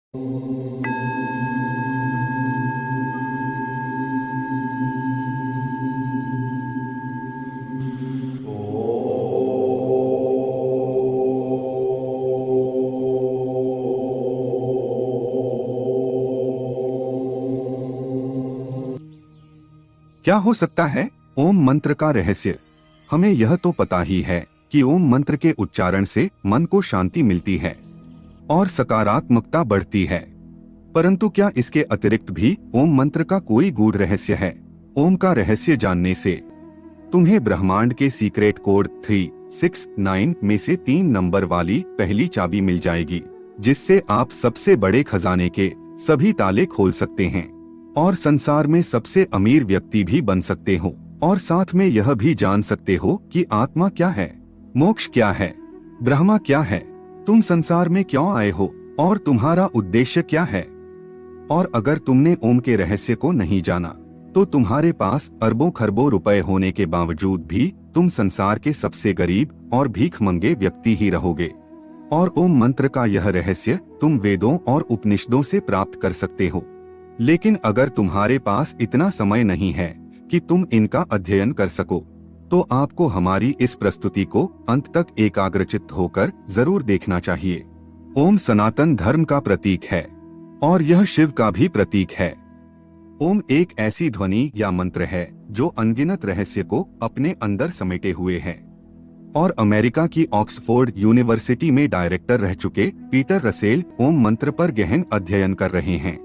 क्या हो सकता है ओम मंत्र का रहस्य? हमें यह तो पता ही है कि ओम मंत्र के उच्चारण से मन को शांति मिलती है और सकारात्मकता बढ़ती है। परंतु क्या इसके अतिरिक्त भी ओम मंत्र का कोई गूढ़ रहस्य है? ओम का रहस्य जानने से तुम्हें ब्रह्मांड के सीक्रेट कोड 369 में से 3 नंबर वाली पहली चाबी मिल जाएगी, जिससे आप सबसे बड़े खजाने के सभी ताले खोल सकते हैं और संसार में सबसे अमीर व्यक्ति भी बन सकते हो। और साथ में यह भी जान सकते हो कि आत्मा क्या है, मोक्ष क्या है, ब्रह्मा क्या है, तुम संसार में क्यों आए हो और तुम्हारा उद्देश्य क्या है। और अगर तुमने ओम के रहस्य को नहीं जाना तो तुम्हारे पास अरबों खरबों रुपए होने के बावजूद भी तुम संसार के सबसे गरीब और भीखमंगे व्यक्ति ही रहोगे। और ओम मंत्र का यह रहस्य तुम वेदों और उपनिषदों से प्राप्त कर सकते हो। लेकिन अगर तुम्हारे पास इतना समय नहीं है कि तुम इनका अध्ययन कर सको, तो आपको हमारी इस प्रस्तुति को अंत तक एकाग्रचित्त होकर जरूर देखना चाहिए। ओम सनातन धर्म का प्रतीक है और यह शिव का भी प्रतीक है। ओम एक ऐसी ध्वनि या मंत्र है जो अनगिनत रहस्य को अपने अंदर समेटे हुए है। और अमेरिका की ऑक्सफोर्ड यूनिवर्सिटी में डायरेक्टर रह चुके पीटर रसेल ओम मंत्र पर गहन अध्ययन कर रहे हैं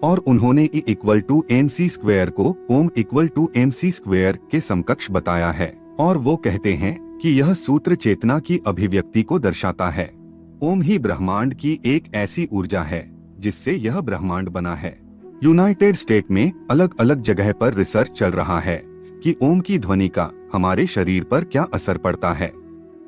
और उन्होंने E=mc² को ओम =mc² के समकक्ष बताया है। और वो कहते हैं कि यह सूत्र चेतना की अभिव्यक्ति को दर्शाता है। ओम ही ब्रह्मांड की एक ऐसी ऊर्जा है जिससे यह ब्रह्मांड बना है। यूनाइटेड स्टेट में अलग अलग जगह पर रिसर्च चल रहा है कि ओम की ध्वनि का हमारे शरीर पर क्या असर पड़ता है।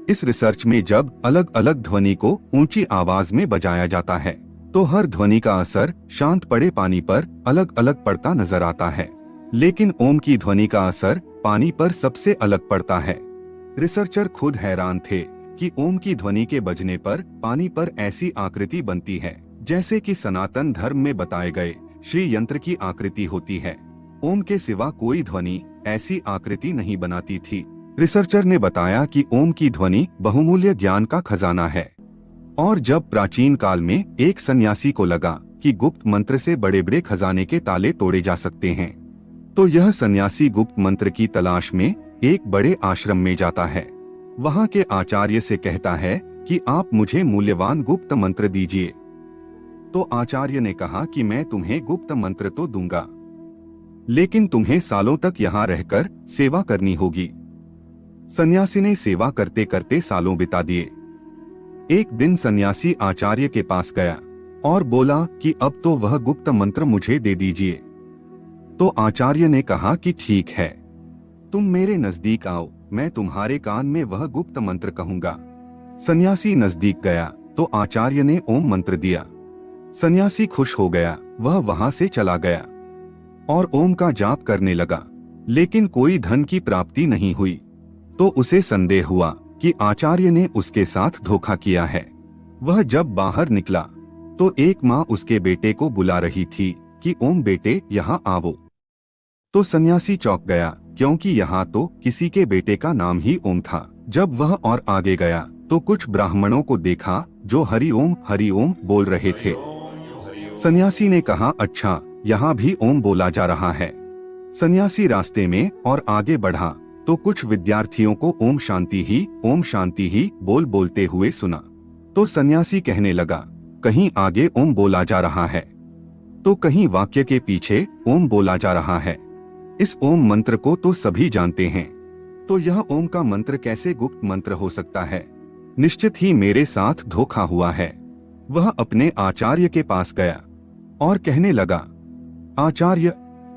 इस रिसर्च में जब अलग अलग ध्वनि को ऊंची आवाज में बजाया जाता है तो हर ध्वनि का असर शांत पड़े पानी पर अलग अलग पड़ता नजर आता है, लेकिन ओम की ध्वनि का असर पानी पर सबसे अलग पड़ता है। रिसर्चर खुद हैरान थे कि ओम की ध्वनि के बजने पर पानी पर ऐसी आकृति बनती है जैसे कि सनातन धर्म में बताए गए श्री यंत्र की आकृति होती है। ओम के सिवा कोई ध्वनि ऐसी आकृति नहीं बनाती थी। रिसर्चर ने बताया कि ओम की ध्वनि बहुमूल्य ज्ञान का खजाना है। और जब प्राचीन काल में एक सन्यासी को लगा कि गुप्त मंत्र से बड़े बड़े खजाने के ताले तोड़े जा सकते हैं, तो यह सन्यासी गुप्त मंत्र की तलाश में एक बड़े आश्रम में जाता है। वहाँ के आचार्य से कहता है कि आप मुझे मूल्यवान गुप्त मंत्र दीजिए। तो आचार्य ने कहा कि मैं तुम्हें गुप्त मंत्र तो दूंगा, लेकिन तुम्हें सालों तक यहाँ रहकर सेवा करनी होगी। सन्यासी ने सेवा करते करते सालों बिता दिए। एक दिन सन्यासी आचार्य के पास गया और बोला कि अब तो वह गुप्त मंत्र मुझे दे दीजिए। तो आचार्य ने कहा कि ठीक है, तुम मेरे नजदीक आओ, मैं तुम्हारे कान में वह गुप्त मंत्र कहूंगा। सन्यासी नजदीक गया तो आचार्य ने ओम मंत्र दिया। सन्यासी खुश हो गया, वह वहां से चला गया और ओम का जाप करने लगा, लेकिन कोई धन की प्राप्ति नहीं हुई। तो उसे संदेह हुआ कि आचार्य ने उसके साथ धोखा किया है। वह जब बाहर निकला तो एक माँ उसके बेटे को बुला रही थी कि ओम बेटे यहाँ आओ। तो सन्यासी चौंक गया, क्योंकि यहाँ तो किसी के बेटे का नाम ही ओम था। जब वह और आगे गया तो कुछ ब्राह्मणों को देखा जो हरि ओम बोल रहे थे। सन्यासी ने कहा, अच्छा, यहाँ भी ओम बोला जा रहा है। सन्यासी रास्ते में और आगे बढ़ा तो कुछ विद्यार्थियों को ओम शांति ही बोलते हुए सुना। तो सन्यासी कहने लगा, कहीं आगे ओम बोला जा रहा है तो कहीं वाक्य के पीछे ओम बोला जा रहा है। इस ओम मंत्र को तो सभी जानते हैं, तो यह ओम का मंत्र कैसे गुप्त मंत्र हो सकता है? निश्चित ही मेरे साथ धोखा हुआ है। वह अपने आचार्य के पास गया और कहने लगा, आचार्य,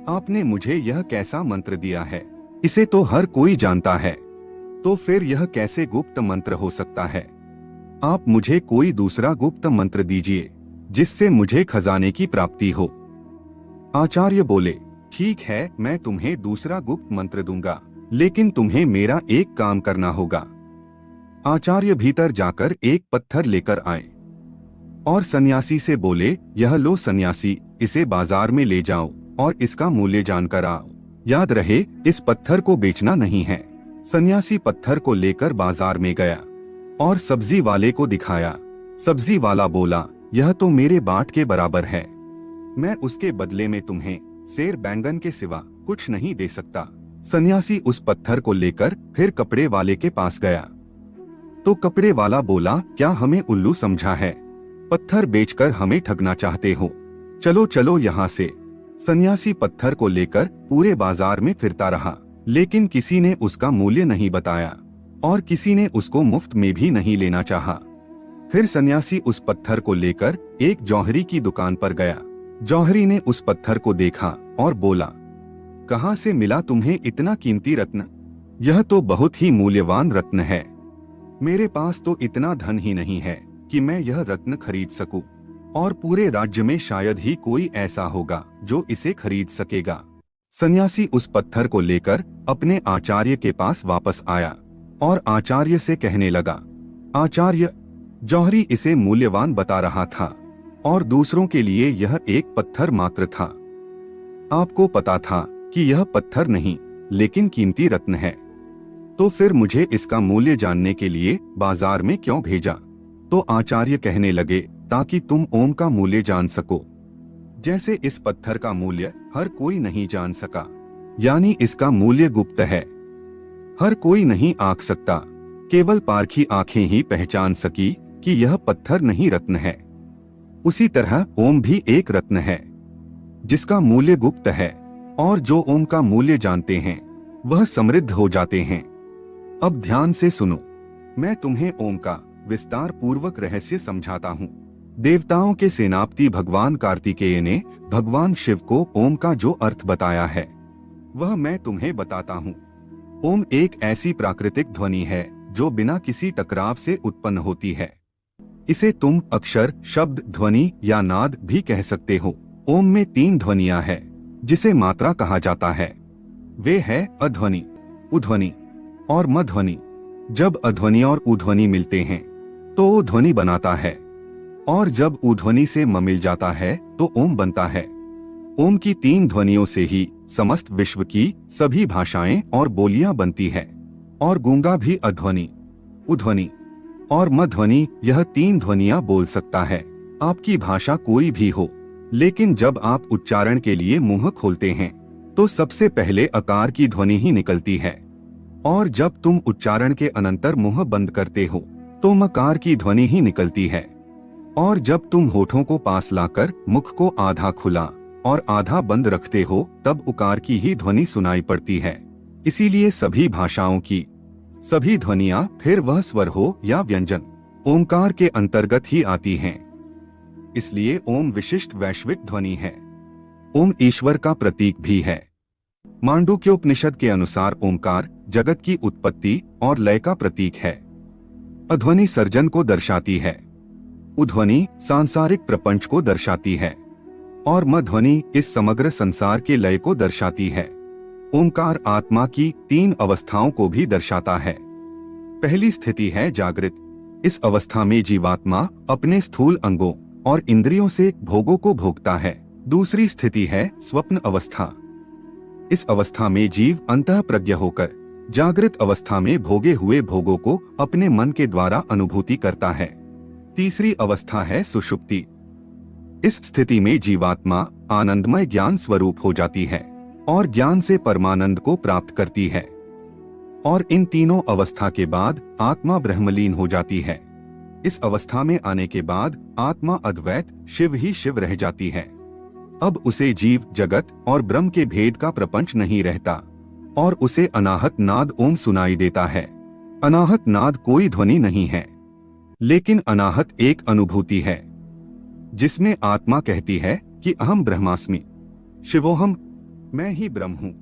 आपने मुझे यह कैसा मंत्र दिया है? इसे तो हर कोई जानता है, तो फिर यह कैसे गुप्त मंत्र हो सकता है? आप मुझे कोई दूसरा गुप्त मंत्र दीजिए जिससे मुझे खजाने की प्राप्ति हो। आचार्य बोले, ठीक है, मैं तुम्हें दूसरा गुप्त मंत्र दूंगा, लेकिन तुम्हें मेरा एक काम करना होगा। आचार्य भीतर जाकर एक पत्थर लेकर आए और सन्यासी से बोले, यह लो सन्यासी, इसे बाजार में ले जाओ और इसका मूल्य जानकर आओ। याद रहे, इस पत्थर को बेचना नहीं है। सन्यासी पत्थर को लेकर बाजार में गया और सब्जी वाले को दिखाया। सब्जी वाला बोला, यह तो मेरे बाट के बराबर है, मैं उसके बदले में तुम्हें सेर बैंगन के सिवा कुछ नहीं दे सकता। सन्यासी उस पत्थर को लेकर फिर कपड़े वाले के पास गया तो कपड़े वाला बोला, क्या हमें उल्लू समझा है? पत्थर बेचकर हमें ठगना चाहते हो? चलो चलो यहाँ से। सन्यासी पत्थर को लेकर पूरे बाजार में फिरता रहा, लेकिन किसी ने उसका मूल्य नहीं बताया और किसी ने उसको मुफ्त में भी नहीं लेना चाहा। फिर सन्यासी उस पत्थर को लेकर एक जौहरी की दुकान पर गया। जौहरी ने उस पत्थर को देखा और बोला, कहाँ से मिला तुम्हें इतना कीमती रत्न? यह तो बहुत ही मूल्यवान रत्न है। मेरे पास तो इतना धन ही नहीं है कि मैं यह रत्न खरीद सकूं, और पूरे राज्य में शायद ही कोई ऐसा होगा जो इसे खरीद सकेगा। सन्यासी उस पत्थर को लेकर अपने आचार्य के पास वापस आया और आचार्य से कहने लगा, आचार्य, जौहरी इसे मूल्यवान बता रहा था और दूसरों के लिए यह एक पत्थर मात्र था। आपको पता था कि यह पत्थर नहीं लेकिन कीमती रत्न है, तो फिर मुझे इसका मूल्य जानने के लिए बाजार में क्यों भेजा? तो आचार्य कहने लगे, ताकि तुम ओम का मूल्य जान सको। जैसे इस पत्थर का मूल्य हर कोई नहीं जान सका, यानी इसका मूल्य गुप्त है, हर कोई नहीं आंक सकता, केवल पारखी आंखें ही पहचान सकी कि यह पत्थर नहीं रत्न है। उसी तरह ओम भी एक रत्न है जिसका मूल्य गुप्त है, और जो ओम का मूल्य जानते हैं वह समृद्ध हो जाते हैं। अब ध्यान से सुनो, मैं तुम्हें ओम का विस्तार पूर्वक रहस्य समझाता हूँ। देवताओं के सेनापति भगवान कार्तिकेय ने भगवान शिव को ओम का जो अर्थ बताया है वह मैं तुम्हें बताता हूँ। ओम एक ऐसी प्राकृतिक ध्वनि है जो बिना किसी टकराव से उत्पन्न होती है। इसे तुम अक्षर, शब्द, ध्वनि या नाद भी कह सकते हो। ओम में 3 ध्वनियां हैं जिसे मात्रा कहा जाता है। वे है अध्वनि, उध्वनि और मध्वनि। जब अध्वनि और उध्वनि मिलते हैं तो ओ ध्वनि बनाता है, और जब उध्वनि से म मिल जाता है तो ओम बनता है। ओम की 3 ध्वनियों से ही समस्त विश्व की सभी भाषाएं और बोलियां बनती है, और गूंगा भी अध्वनि, उध्वनि और मध्वनि यह 3 ध्वनियां बोल सकता है। आपकी भाषा कोई भी हो, लेकिन जब आप उच्चारण के लिए मुंह खोलते हैं तो सबसे पहले अकार की ध्वनि ही निकलती है, और जब तुम उच्चारण के अनंतर मुंह बंद करते हो तो मकार की ध्वनि ही निकलती है, और जब तुम होठों को पास लाकर मुख को आधा खुला और आधा बंद रखते हो तब उकार की ही ध्वनि सुनाई पड़ती है। इसीलिए सभी भाषाओं की सभी ध्वनियां, फिर वह स्वर हो या व्यंजन, ओंकार के अंतर्गत ही आती हैं। इसलिए ओम विशिष्ट वैश्विक ध्वनि है। ओम ईश्वर का प्रतीक भी है। मांडूक्योपनिषद के अनुसार ओंकार जगत की उत्पत्ति और लय का प्रतीक है। अध्वनि सर्जन को दर्शाती है, उध्वनि सांसारिक प्रपंच को दर्शाती है, और मध्वनि इस समग्र संसार के लय को दर्शाती है। ओंकार आत्मा की 3 अवस्थाओं को भी दर्शाता है। पहली स्थिति है जागृत। इस अवस्था में जीवात्मा अपने स्थूल अंगों और इंद्रियों से भोगों को भोगता है। दूसरी स्थिति है स्वप्न अवस्था। इस अवस्था में जीव अंतःप्रज्ञ होकर जागृत अवस्था में भोगे हुए भोगों को अपने मन के द्वारा अनुभूति करता है। तीसरी अवस्था है सुषुप्ति। इस स्थिति में जीवात्मा आनंदमय ज्ञान स्वरूप हो जाती है और ज्ञान से परमानंद को प्राप्त करती है, और इन तीनों अवस्था के बाद आत्मा ब्रह्मलीन हो जाती है। इस अवस्था में आने के बाद आत्मा अद्वैत शिव ही शिव रह जाती है। अब उसे जीव, जगत और ब्रह्म के भेद का प्रपंच नहीं रहता, और उसे अनाहत नाद ओम सुनाई देता है। अनाहत नाद कोई ध्वनि नहीं है, लेकिन अनाहत एक अनुभूति है जिसमें आत्मा कहती है कि अहम ब्रह्मास्मि, शिवोहम, मैं ही ब्रह्म हूँ,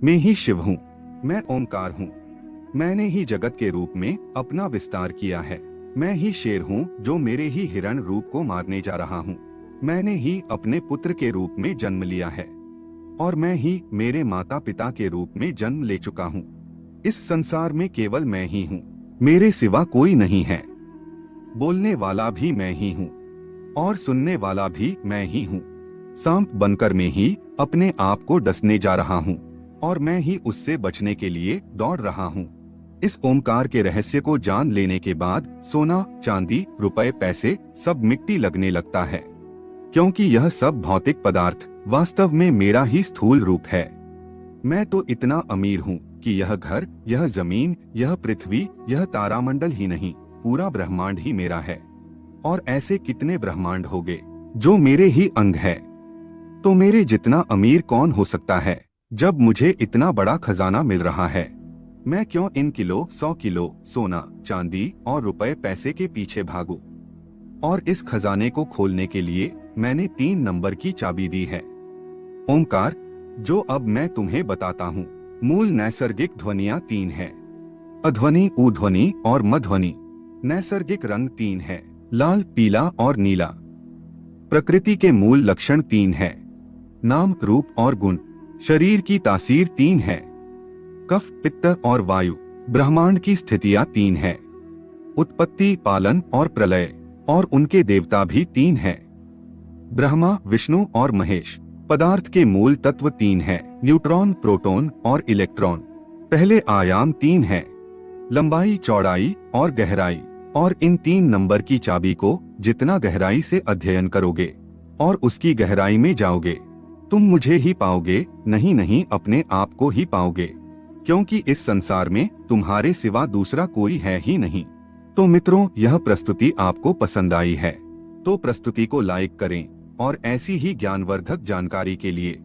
मैं ही शिव हूँ, मैं ओंकार हूँ। मैंने ही जगत के रूप में अपना विस्तार किया है। मैं ही शेर हूँ जो मेरे ही हिरण रूप को मारने जा रहा हूँ। मैंने ही अपने पुत्र के रूप में जन्म लिया है, और मैं ही मेरे माता पिता के रूप में जन्म ले चुका हूँ। इस संसार में केवल मैं ही हूँ, मेरे सिवा कोई नहीं है। बोलने वाला भी मैं ही हूँ। और सुनने वाला भी मैं ही हूँ। सांप बनकर मैं ही अपने आप को डसने जा रहा हूँ और मैं ही उससे बचने के लिए दौड़ रहा हूँ। इस ओमकार के रहस्य को जान लेने के बाद सोना, चांदी, रुपए, पैसे सब मिट्टी लगने लगता है, क्योंकि यह सब भौतिक पदार्थ वास्तव में मेरा ही स्थूल रूप है। मैं तो इतना अमीर हूँ कि यह घर, यह जमीन, यह पृथ्वी, यह तारामंडल ही नहीं, पूरा ब्रह्मांड ही मेरा है। और ऐसे कितने ब्रह्मांड होंगे जो मेरे ही अंग है। तो मेरे जितना अमीर कौन हो सकता है जब मुझे इतना बड़ा खजाना मिल रहा है। मैं क्यों इन किलो 100 किलो सोना, चांदी और रुपए पैसे के पीछे भागूं? और इस खजाने को खोलने के लिए मैंने 3 नंबर की चाबी दी है, ओमकार, जो अब मैं तुम्हें बताता हूँ। मूल नैसर्गिक ध्वनियाँ 3 है, अध्वनि, उध्वनि और मध्वनि। नैसर्गिक रंग 3 है, लाल, पीला और नीला। प्रकृति के मूल लक्षण 3 है, नाम, रूप और गुण। शरीर की तासीर 3 है, कफ, पित्त और वायु। ब्रह्मांड की स्थितियां 3 है, उत्पत्ति, पालन और प्रलय। और उनके देवता भी 3 है, ब्रह्मा, विष्णु और महेश। पदार्थ के मूल तत्व 3 है, न्यूट्रॉन, प्रोटॉन और इलेक्ट्रॉन। पहले आयाम 3 है, लंबाई, चौड़ाई और गहराई। और इन 3 नंबर की चाबी को जितना गहराई से अध्ययन करोगे और उसकी गहराई में जाओगे, तुम मुझे ही पाओगे, नहीं अपने आप को ही पाओगे, क्योंकि इस संसार में तुम्हारे सिवा दूसरा कोई है ही नहीं। तो मित्रों, यह प्रस्तुति आपको पसंद आई है तो प्रस्तुति को लाइक करें और ऐसी ही ज्ञानवर्धक जानकारी के लिए